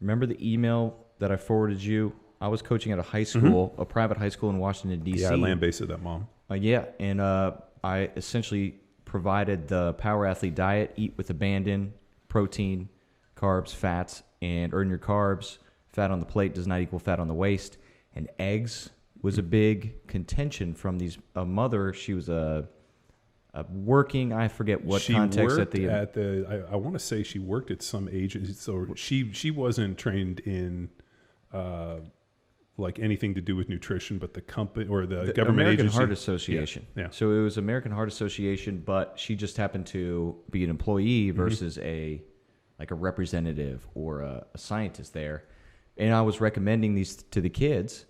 remember the email that I forwarded you? I was coaching at a high school, a private high school in Washington, D.C. Yeah, I land-based at that, Mom. Yeah, and I essentially provided the Power Athlete diet: eat with abandon, protein, carbs, fats, and earn your carbs. Fat on the plate does not equal fat on the waist. And eggs was a big contention from these. A mother, she was a working. I forget what context at the. I want to say she worked at some agency, so she wasn't trained in. Like anything to do with nutrition, but the company or the government American agency. Heart Association. Yeah. So it was American Heart Association, but she just happened to be an employee versus a representative or a scientist there. And I was recommending these to the kids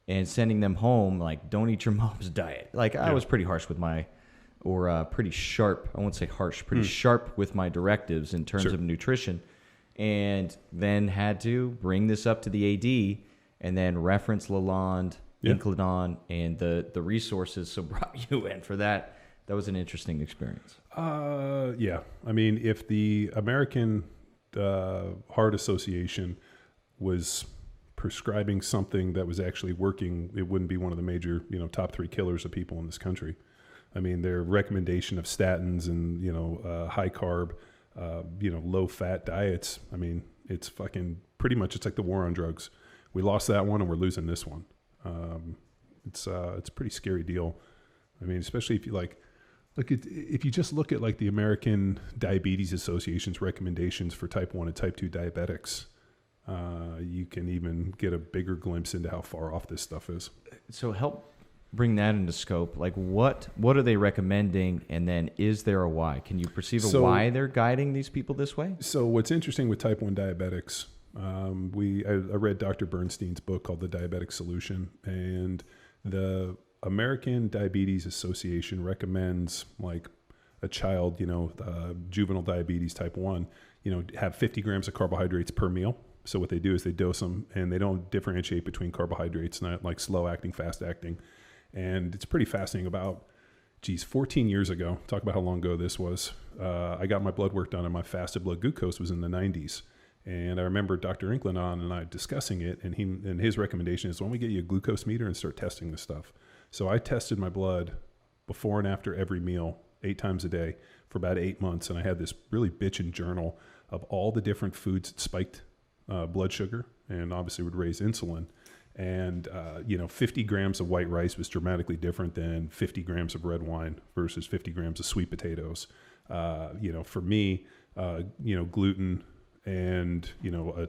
and sending them home like, don't eat your mom's diet. Like I was pretty harsh with pretty sharp. I won't say harsh, pretty sharp with my directives in terms of nutrition, and then had to bring this up to the AD. And then reference Lalonde, Incledon, and the resources. So brought you in for that. That was an interesting experience. Yeah. I mean, if the American Heart Association was prescribing something that was actually working, it wouldn't be one of the major, top 3 killers of people in this country. I mean, their recommendation of statins and, high carb, low fat diets. I mean, it's fucking pretty much, it's like the war on drugs. We lost that one and we're losing this one. It's a pretty scary deal. I mean, especially if you if you just look at like the American Diabetes Association's recommendations for type 1 and type 2 diabetics, you can even get a bigger glimpse into how far off this stuff is. So help bring that into scope. Like what are they recommending? And then is there a why? Can you perceive why they're guiding these people this way? So what's interesting with type 1 diabetics, I read Dr. Bernstein's book called The Diabetic Solution, and the American Diabetes Association recommends like a child, juvenile diabetes type 1, have 50 grams of carbohydrates per meal. So what they do is they dose them and they don't differentiate between carbohydrates, not like slow acting, fast acting. And it's pretty fascinating. About 14 years ago, talk about how long ago this was, I got my blood work done and my fasted blood glucose was in the 90s. And I remember Dr. Incledon and I discussing it, and his recommendation is, why don't we get you a glucose meter and start testing this stuff? So I tested my blood before and after every meal 8 times a day for about 8 months, and I had this really bitchin' journal of all the different foods that spiked blood sugar and obviously would raise insulin. And 50 grams of white rice was dramatically different than 50 grams of red wine versus 50 grams of sweet potatoes. For me, gluten and a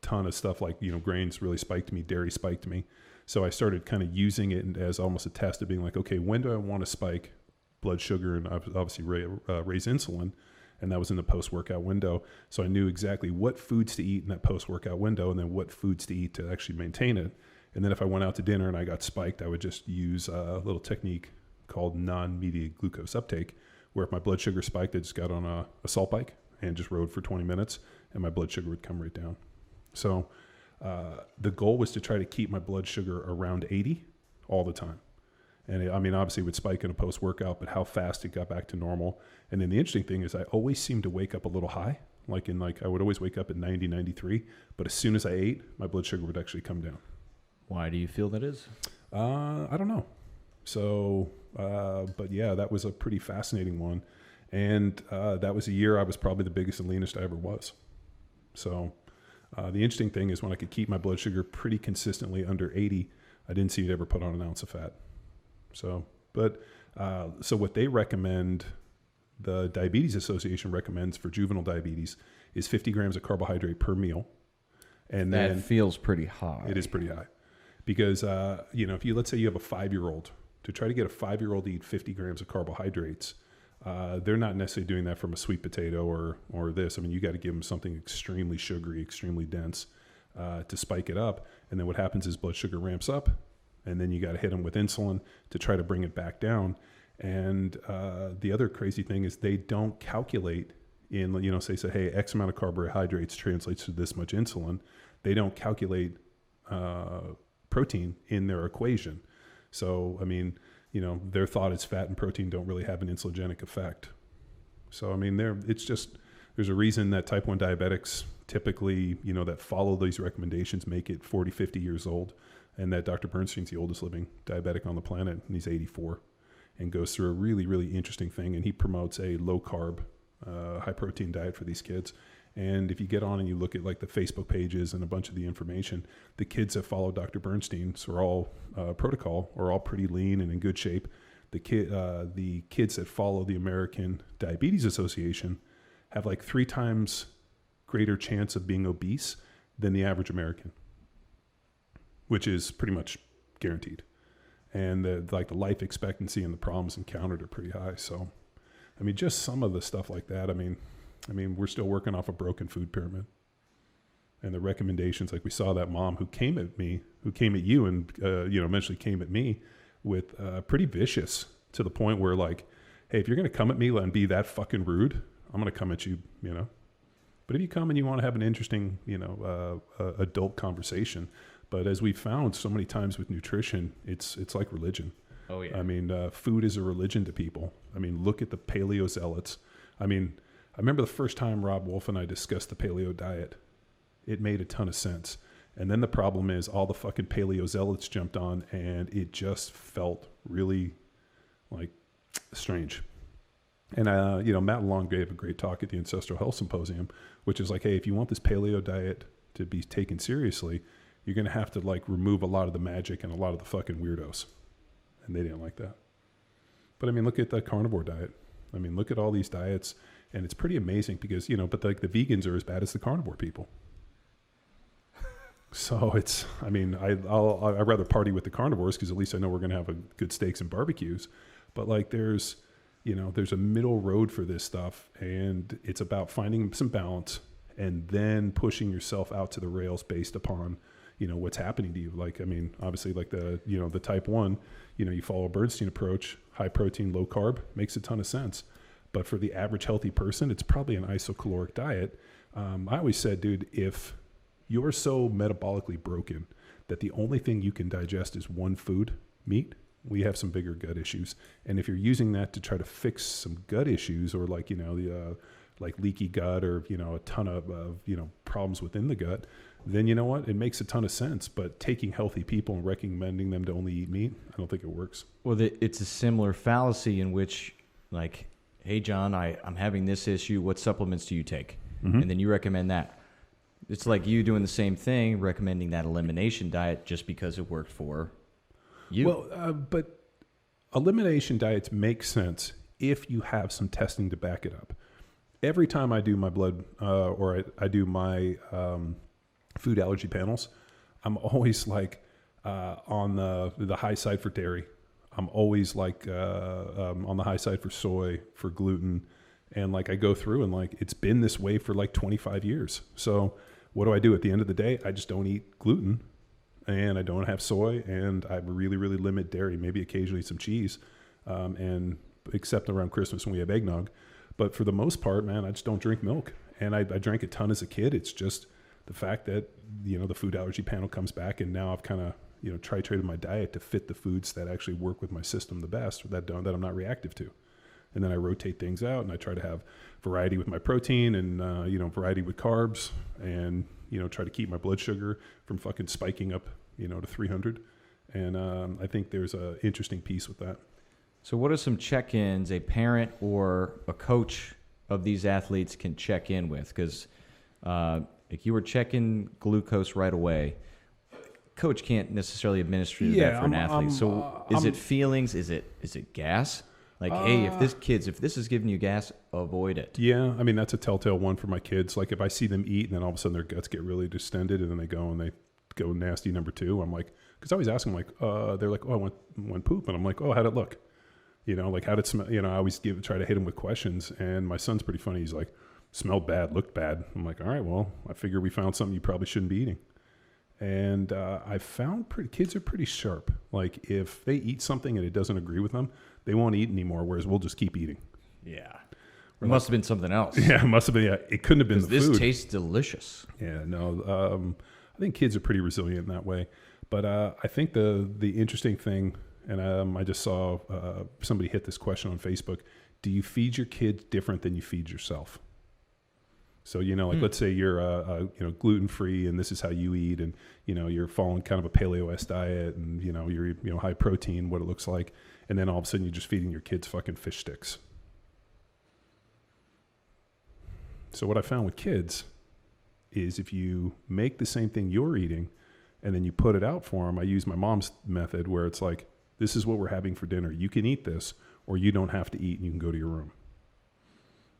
ton of stuff like grains really spiked me, dairy spiked me. So I started kind of using it as almost a test of being like, okay, when do I want to spike blood sugar and obviously raise insulin? And that was in the post-workout window. So I knew exactly what foods to eat in that post-workout window and then what foods to eat to actually maintain it. And then if I went out to dinner and I got spiked, I would just use a little technique called non-mediated glucose uptake, where if my blood sugar spiked, I just got on a salt bike and just rode for 20 minutes and my blood sugar would come right down. So the goal was to try to keep my blood sugar around 80 all the time. And obviously it would spike in a post-workout, but how fast it got back to normal. And then the interesting thing is I always seemed to wake up a little high, I would always wake up at 90, 93, but as soon as I ate, my blood sugar would actually come down. Why do you feel that is? I don't know. So, but yeah, that was a pretty fascinating one. And that was a year I was probably the biggest and leanest I ever was. So the interesting thing is when I could keep my blood sugar pretty consistently under 80, I didn't seem to ever put on an ounce of fat. So what they recommend, the Diabetes Association recommends for juvenile diabetes is 50 grams of carbohydrate per meal. And that then feels pretty high. It is pretty high because, if let's say you have a 5-year-old, to try to get a 5-year-old to eat 50 grams of carbohydrates, they're not necessarily doing that from a sweet potato or this. You got to give them something extremely sugary, extremely dense, to spike it up. And then what happens is blood sugar ramps up. And then you got to hit them with insulin to try to bring it back down. And the other crazy thing is they don't calculate in, say, hey, X amount of carbohydrates translates to this much insulin. They don't calculate protein in their equation. So, their thought is fat and protein don't really have an insulinogenic effect. So, there's a reason that type 1 diabetics typically, that follow these recommendations make it 40, 50 years old. And that Dr. Bernstein's the oldest living diabetic on the planet, and he's 84, and goes through a really, really interesting thing. And he promotes a low carb, high protein diet for these kids. And if you get on and you look at like the Facebook pages and a bunch of the information, the kids that follow Dr. Bernstein's are all protocol, are all pretty lean and in good shape. The kids that follow the American Diabetes Association have like 3 times greater chance of being obese than the average American, which is pretty much guaranteed. And the life expectancy and the problems encountered are pretty high. So, I mean, just some of the stuff like that. I mean, we're still working off a broken food pyramid. And the recommendations, like we saw that mom who came at you and, eventually came at me with pretty vicious, to the point where like, hey, if you're going to come at me and be that fucking rude, I'm going to come at you, But if you come and you want to have an interesting, adult conversation, but as we found so many times with nutrition, it's like religion. Oh yeah. I mean, food is a religion to people. I mean, look at the paleo zealots. I mean, I remember the first time Rob Wolf and I discussed the paleo diet. It made a ton of sense. And then the problem is all the fucking paleo zealots jumped on, and it just felt really like strange. And, Matt Long gave a great talk at the Ancestral Health Symposium, which is like, hey, if you want this paleo diet to be taken seriously, you're going to have to like remove a lot of the magic and a lot of the fucking weirdos. And they didn't like that. But I mean, look at the carnivore diet. I mean, look at all these diets, and it's pretty amazing because, but like the vegans are as bad as the carnivore people. So it's, I mean, I'd rather party with the carnivores because at least I know we're going to have a good steaks and barbecues. But like there's a middle road for this stuff, and it's about finding some balance and then pushing yourself out to the rails based upon, what's happening to you. Like, I mean, obviously like the type 1, you follow a Bernstein approach, high protein, low carb, makes a ton of sense. But for the average healthy person, it's probably an isocaloric diet. I always said, dude, if you're so metabolically broken that the only thing you can digest is one food, meat, we have some bigger gut issues. And if you're using that to try to fix some gut issues, or like, like leaky gut, or, a ton of problems within the gut, then you know what? It makes a ton of sense. But taking healthy people and recommending them to only eat meat, I don't think it works. Well, it's a similar fallacy in which, like, hey, John, I'm having this issue. What supplements do you take? Mm-hmm. And then you recommend that. It's like you doing the same thing, recommending that elimination diet just because it worked for you. Well, but elimination diets make sense if you have some testing to back it up. Every time I do my blood or I do my food allergy panels, I'm always like on the high side for dairy. I'm always like on the high side for soy, for gluten. And like I go through and like it's been this way for like 25 years. So what do I do at the end of the day? I just don't eat gluten, and I don't have soy, and I really, really limit dairy, maybe occasionally some cheese, and except around Christmas when we have eggnog. But for the most part, man, I just don't drink milk. And I drank a ton as a kid. It's just the fact that, the food allergy panel comes back, and now I've kind of, titrated my diet to fit the foods that actually work with my system the best, or that I'm not reactive to. And then I rotate things out, and I try to have variety with my protein and, variety with carbs, and, try to keep my blood sugar from fucking spiking up, to 300. And I think there's a interesting piece with that. So what are some check-ins a parent or a coach of these athletes can check in with? Because if you were checking glucose right away, coach can't necessarily administer that for an athlete. So is it feelings? Is it gas? Like, hey, if this is giving you gas, avoid it. Yeah, I mean, that's a telltale one for my kids. Like, if I see them eat and then all of a sudden their guts get really distended and then they go nasty number 2, I'm like, because I always ask them, like, they're like, oh, I went poop. And I'm like, oh, how'd it look? Like, how'd it smell? I always try to hit them with questions. And my son's pretty funny. He's like, smelled bad, looked bad. I'm like, all right, well, I figure we found something you probably shouldn't be eating. And I found kids are pretty sharp. Like, if they eat something and it doesn't agree with them, they won't eat anymore, whereas we'll just keep eating. Yeah. It must have been something else. Yeah, it must have been. Yeah, it couldn't have been the food. This tastes delicious. Yeah, no. I think kids are pretty resilient in that way. But I think the interesting thing, and I just saw somebody hit this question on Facebook, do you feed your kids different than you feed yourself? So, like let's say you're, gluten free and this is how you eat, and, you're following kind of a paleo-esque diet, and, you're, high protein, what it looks like. And then all of a sudden you're just feeding your kids fucking fish sticks. So what I found with kids is if you make the same thing you're eating and then you put it out for them, I use my mom's method where it's like, this is what we're having for dinner. You can eat this, or you don't have to eat and you can go to your room.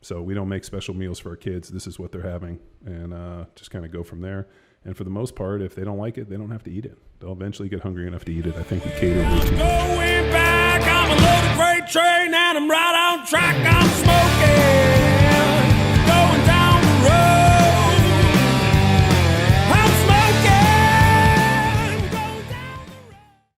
So we don't make special meals for our kids. This is what they're having, and just kind of go from there. And for the most part, if they don't like it, they don't have to eat it. They'll eventually get hungry enough to eat it. I think we cater way too much. Going back, I'm a loaded freight train and I'm riding.